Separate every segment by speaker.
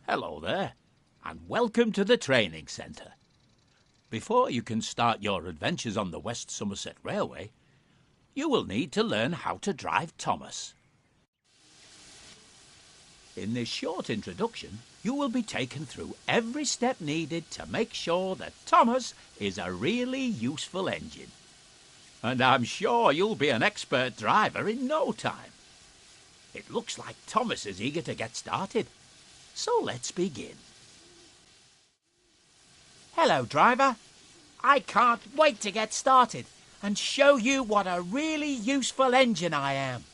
Speaker 1: Hello there, and welcome to the training centre. Before you can start your adventures on the West Somerset Railway, you will need to learn how to drive Thomas. In this short introduction, you will be taken through every step needed to make sure that Thomas is a really useful engine. And I'm sure you'll be an expert driver in no time. It looks like Thomas is eager to get started. So let's begin.
Speaker 2: Hello, driver. I can't wait to get started and show you what a really useful engine I am.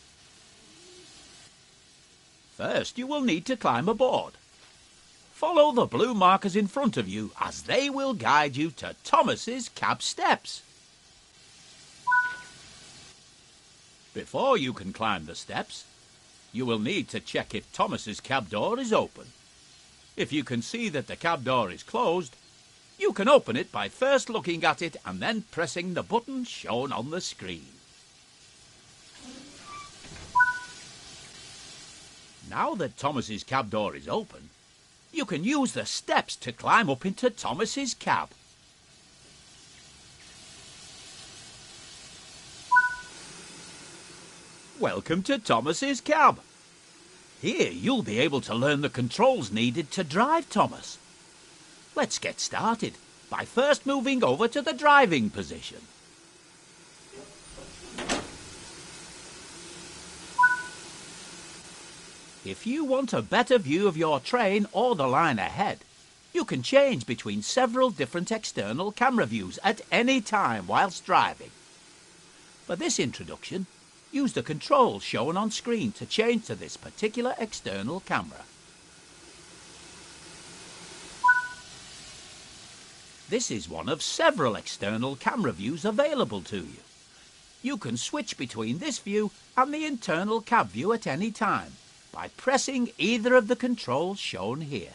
Speaker 1: First, you will need to climb aboard. Follow the blue markers in front of you as they will guide you to Thomas's cab steps. Before you can climb the steps, you will need to check if Thomas's cab door is open. If you can see that the cab door is closed, you can open it by first looking at it and then pressing the button shown on the screen. Now that Thomas's cab door is open, you can use the steps to climb up into Thomas's cab. Welcome to Thomas's cab. Here you'll be able to learn the controls needed to drive Thomas. Let's get started by first moving over to the driving position. If you want a better view of your train or the line ahead, you can change between several different external camera views at any time whilst driving. For this introduction, use the controls shown on screen to change to this particular external camera. This is one of several external camera views available to you. You can switch between this view and the internal cab view at any time by pressing either of the controls shown here.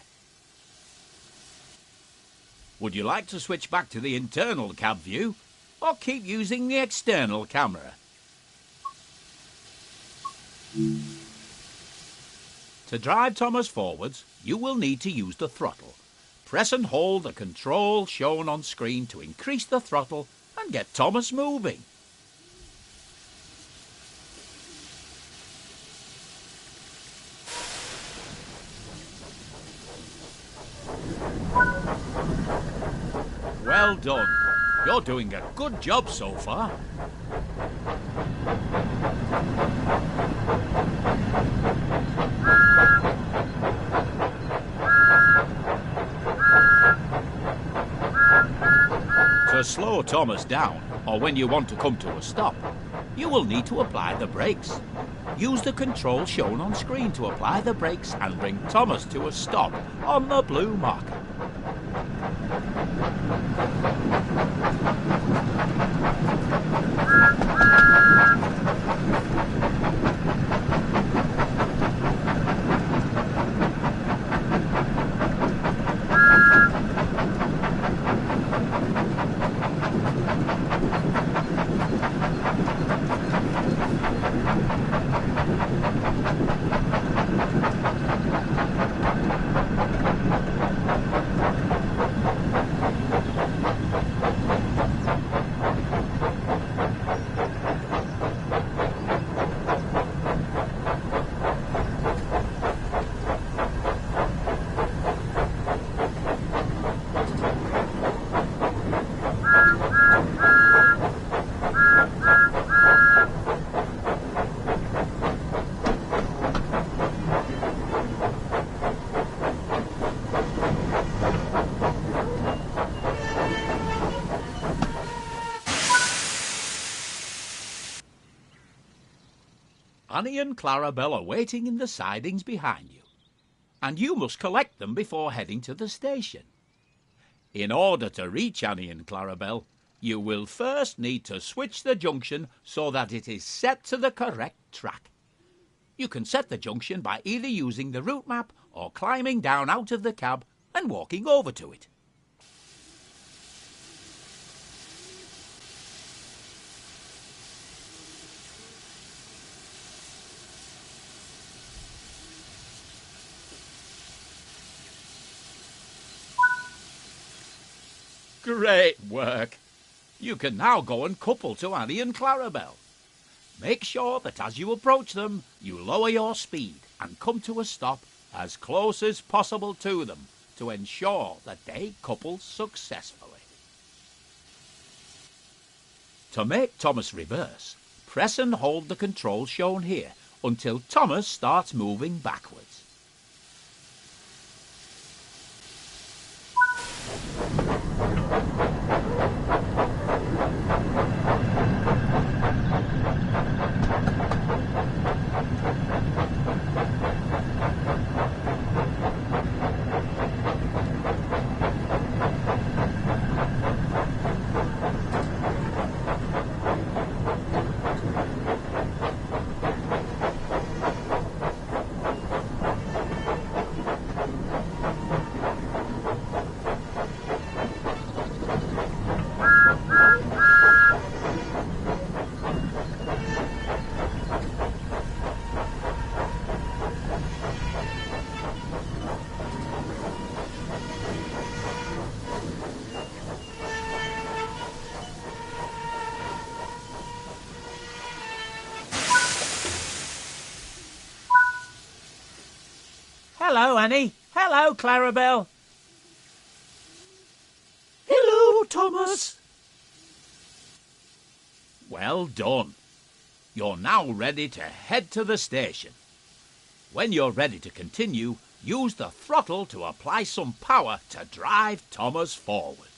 Speaker 1: Would you like to switch back to the internal cab view or keep using the external camera? To drive Thomas forwards, you will need to use the throttle. Press and hold the control shown on screen to increase the throttle and get Thomas moving. Well done. You're doing a good job so far. To slow Thomas down, or when you want to come to a stop, you will need to apply the brakes. Use the control shown on screen to apply the brakes and bring Thomas to a stop on the blue marker. Annie and Clarabelle are waiting in the sidings behind you, and you must collect them before heading to the station. In order to reach Annie and Clarabelle, you will first need to switch the junction so that it is set to the correct track. You can set the junction by either using the route map or climbing down out of the cab and walking over to it. Great work! You can now go and couple to Annie and Clarabelle. Make sure that as you approach them, you lower your speed and come to a stop as close as possible to them to ensure that they couple successfully. To make Thomas reverse, press and hold the controls shown here until Thomas starts moving backwards.
Speaker 2: Hello, Annie. Hello, Clarabelle.
Speaker 1: Hello, Thomas. Well done. You're now ready to head to the station. When you're ready to continue, use the throttle to apply some power to drive Thomas forwards.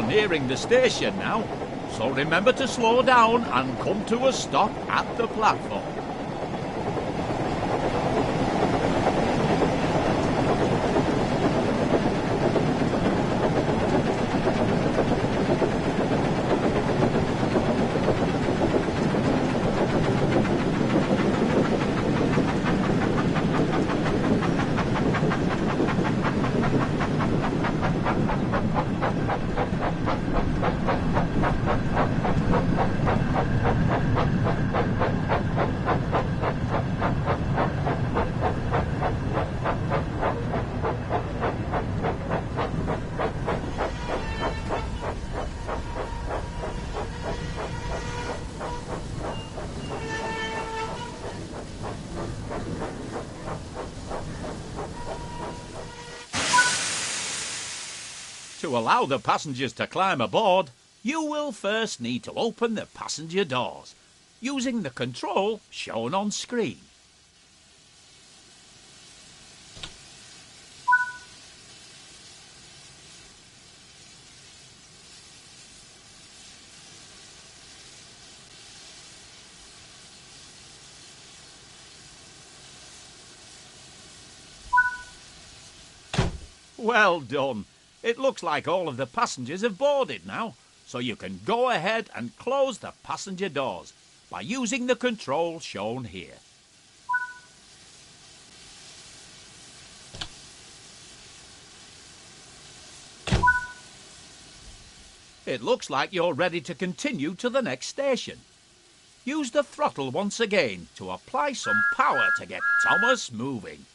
Speaker 1: Nearing the station now, so remember to slow down and come to a stop at the platform. To allow the passengers to climb aboard, you will first need to open the passenger doors, using the control shown on screen. Well done. It looks like all of the passengers have boarded now, so you can go ahead and close the passenger doors by using the control shown here. It looks like you're ready to continue to the next station. Use the throttle once again to apply some power to get Thomas moving.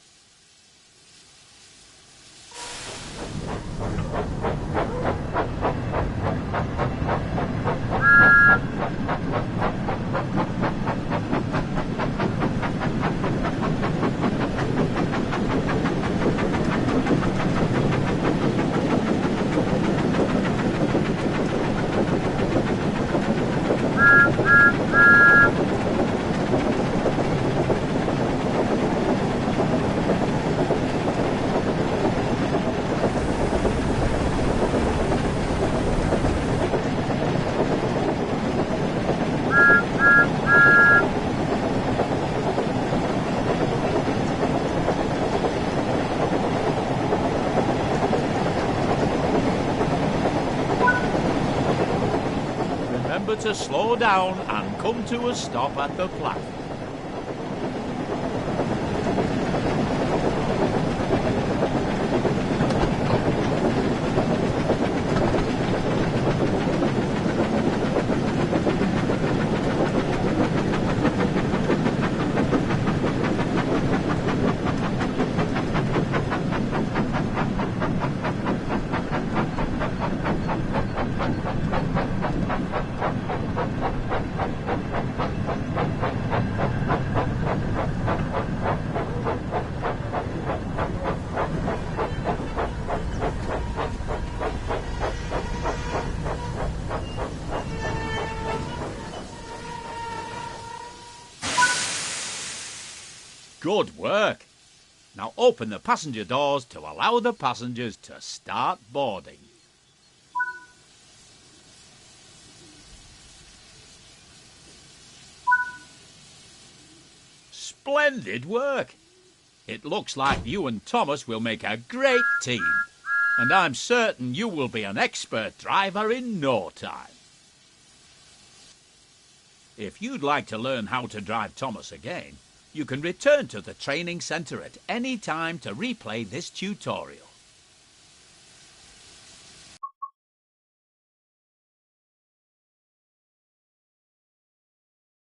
Speaker 1: Remember to slow down and come to a stop at the platform. Good work. Now open the passenger doors to allow the passengers to start boarding. Splendid work. It looks like you and Thomas will make a great team, and I'm certain you will be an expert driver in no time. If you'd like to learn how to drive Thomas again, you can return to the training centre at any time to replay this tutorial.